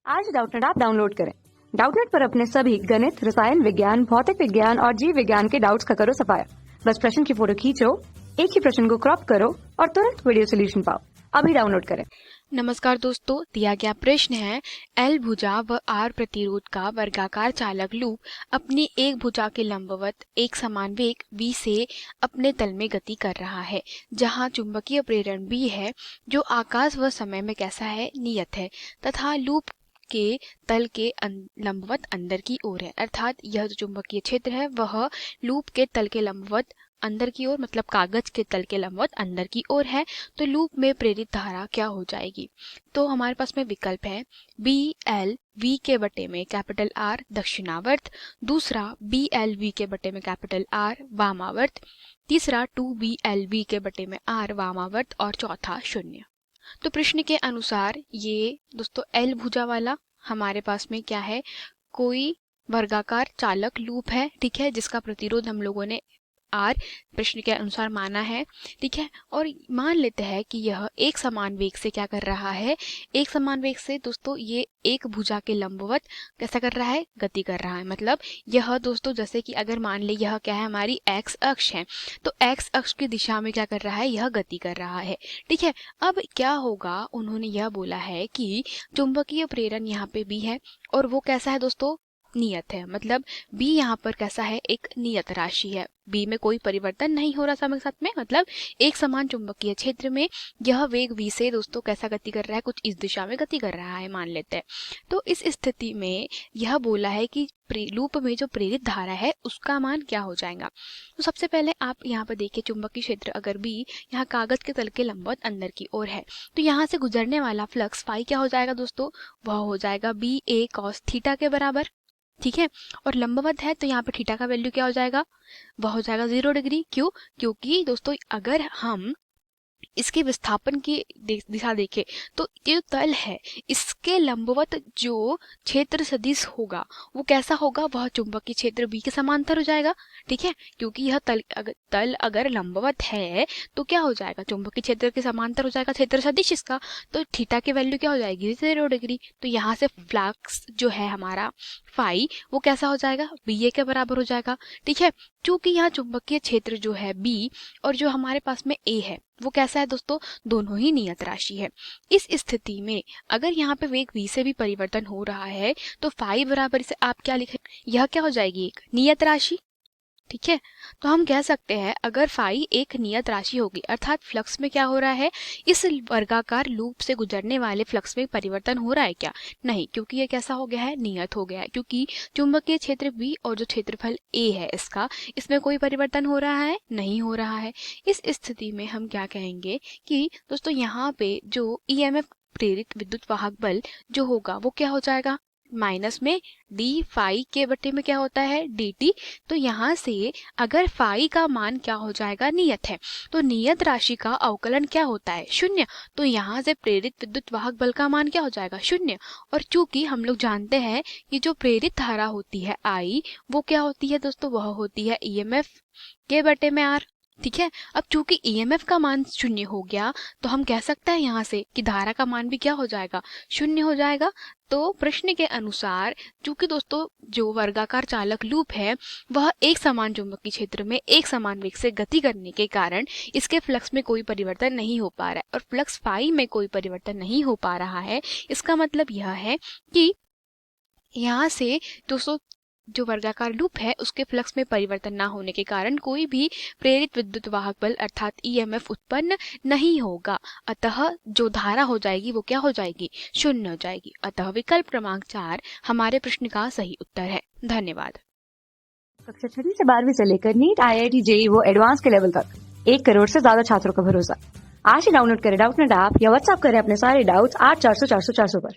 आज Doubtnut app download करें। Doubtnut पर अपने सभी गणित, रसायन विज्ञान, भौतिक विज्ञान और जीव विज्ञान के डाउट्स का करो सफाया। बस प्रश्न की फोटो खींचो, एक ही प्रश्न को क्रॉप करो और तुरंत वीडियो सोल्यूशन पाओ। अभी डाउनलोड करें। नमस्कार दोस्तों, दिया गया प्रश्न है एल भुजा व आर प्रतिरोध का वर्गाकार चालक लूप अपनी एक भुजा के लंबवत एक समान वेग v से अपने तल में गति कर रहा है, जहां चुंबकीय प्रेरण b है जो आकाश व समय में कैसा है, नियत है तथा लूप के तल के लंबवत अंदर की ओर है। अर्थात यह जो चुंबकीय क्षेत्र है वह लूप के तल के लंबवत अंदर की ओर, मतलब कागज के तल के लंबवत अंदर की ओर है। तो लूप में प्रेरित धारा क्या हो जाएगी? तो हमारे पास में विकल्प है बी एल वी के बटे में कैपिटल आर दक्षिणावर्त, दूसरा बी एल वी के बटे में कैपिटल आर वामावर्त, तीसरा 2 BL V के बटे में आर वामावर्त और चौथा 0। तो प्रश्न के अनुसार ये दोस्तों एल भुजा वाला हमारे पास में क्या है, कोई वर्गाकार चालक लूप है, ठीक है, जिसका प्रतिरोध हम लोगों ने आर प्रश्न के अनुसार माना है, ठीक है। और मान लेते हैं कि यह एक समान वेग से क्या कर रहा है, एक समान वेग से दोस्तों ये एक भुजा के लंबवत कैसा कर रहा है, गति कर रहा है। मतलब यह दोस्तों जैसे कि अगर मान ले यह क्या है, हमारी एक्स अक्ष है, तो एक्स अक्ष की दिशा में क्या कर रहा है, यह गति कर रहा है, ठीक है। अब क्या होगा, उन्होंने यह बोला है कि चुंबकीय प्रेरण यहाँ पे भी है और वो कैसा है दोस्तों, नियत है। मतलब b यहाँ पर कैसा है, एक नियत राशि है, b में कोई परिवर्तन नहीं हो रहा समय के साथ में। मतलब एक समान चुंबकीय क्षेत्र में यह वेग v से दोस्तों कैसा गति कर रहा है, कुछ इस दिशा में गति कर रहा है मान लेते हैं। तो इस स्थिति में यह बोला है कि लूप में जो प्रेरित धारा है उसका मान क्या हो जाएगा। तो सबसे पहले आप यहाँ पर देखिए, चुंबकीय क्षेत्र अगर b यहाँ कागज के तल के लंबवत अंदर की ओर है, तो यहाँ से गुजरने वाला फ्लक्स फाई क्या हो जाएगा दोस्तों, वह हो जाएगा बी ए कॉस थीटा के बराबर, ठीक है। और लंबवत है तो यहाँ पे थीटा का वैल्यू क्या हो जाएगा, वह हो जाएगा 0 डिग्री। क्यों? क्योंकि दोस्तों अगर हम इसके विस्थापन की दिशा देखें तो ये तल है, इसके लंबवत जो क्षेत्र सदिश होगा वो कैसा होगा, वह चुंबकीय क्षेत्र बी के समांतर हो जाएगा, ठीक है। क्योंकि यह तल अगर लंबवत है तो क्या हो जाएगा, चुंबकीय क्षेत्र के समांतर हो जाएगा क्षेत्र सदिश इसका, तो थीटा की वैल्यू क्या हो जाएगी, 0 डिग्री। तो यहाँ से फ्लक्स जो है हमारा फाई वो कैसा हो जाएगा, बी ए के बराबर हो जाएगा, ठीक है। चूंकि यहाँ चुंबकीय क्षेत्र जो है बी और जो हमारे पास में ए है वो कैसा है दोस्तों, दोनों ही नियत राशि है। इस स्थिति में अगर यहाँ पे वेग v से भी परिवर्तन हो रहा है तो फाई बराबर से आप क्या लिखें, यह क्या हो जाएगी, एक नियत राशि, ठीक है। तो हम कह सकते हैं अगर फाई एक नियत राशि होगी, अर्थात फ्लक्स में क्या हो रहा है, इस वर्गाकार लूप से गुजरने वाले फ्लक्स में परिवर्तन हो रहा है क्या, नहीं, क्योंकि ये कैसा हो गया है, नियत हो गया है। क्योंकि चुंबकीय क्षेत्र बी और जो क्षेत्रफल ए है इसका, इसमें कोई परिवर्तन हो रहा है, नहीं हो रहा है। इस स्थिति में हम क्या कहेंगे कि दोस्तों यहाँ पे जो ईएमएफ प्रेरित विद्युत वाहक बल जो होगा वो क्या हो जाएगा, माइनस में डी फाई के बटे में क्या होता है, dt। तो यहाँ से अगर फाई का मान क्या हो जाएगा, नियत है, तो नियत राशि का अवकलन क्या होता है, 0। तो यहाँ से प्रेरित विद्युत वाहक बल का मान क्या हो जाएगा, 0। और चूंकि हम लोग जानते हैं कि जो प्रेरित धारा होती है I वो क्या होती है दोस्तों, वह होती है EMF के बटे में R, ठीक है। अब चूंकि EMF का मान 0 हो गया तो हम कह सकते हैं यहाँ से कि धारा का मान भी क्या हो जाएगा, 0 हो जाएगा। तो प्रश्न के अनुसार चूंकि दोस्तों जो वर्गाकार चालक लूप है वह एक समान चुंबकीय क्षेत्र में एक समान वेग से गति करने के कारण इसके फ्लक्स में कोई परिवर्तन नहीं हो पा रहा है और फ्लक्स फाई में कोई परिवर्तन नहीं हो पा रहा है, इसका मतलब यह है कि यहाँ से दोस्तों जो वर्गाकार लूप है उसके फ्लक्स में परिवर्तन ना होने के कारण कोई भी प्रेरित विद्युत वाहक बल अर्थात ईएमएफ उत्पन्न नहीं होगा। अतः जो धारा हो जाएगी वो क्या हो जाएगी, 0 हो जाएगी। अतः विकल्प क्रमांक 4 हमारे प्रश्न का सही उत्तर है। धन्यवाद। कक्षा 6 से 12वीं से लेकर नीट, IIT, JEE वो एडवांस के लेवल तक 1 करोड़ से ज्यादा छात्रों का भरोसा। आज ही डाउनलोड करें डाउटनेट ऐप या व्हाट्सएप करें अपने सारे डाउट्स 8400 400 400 पर।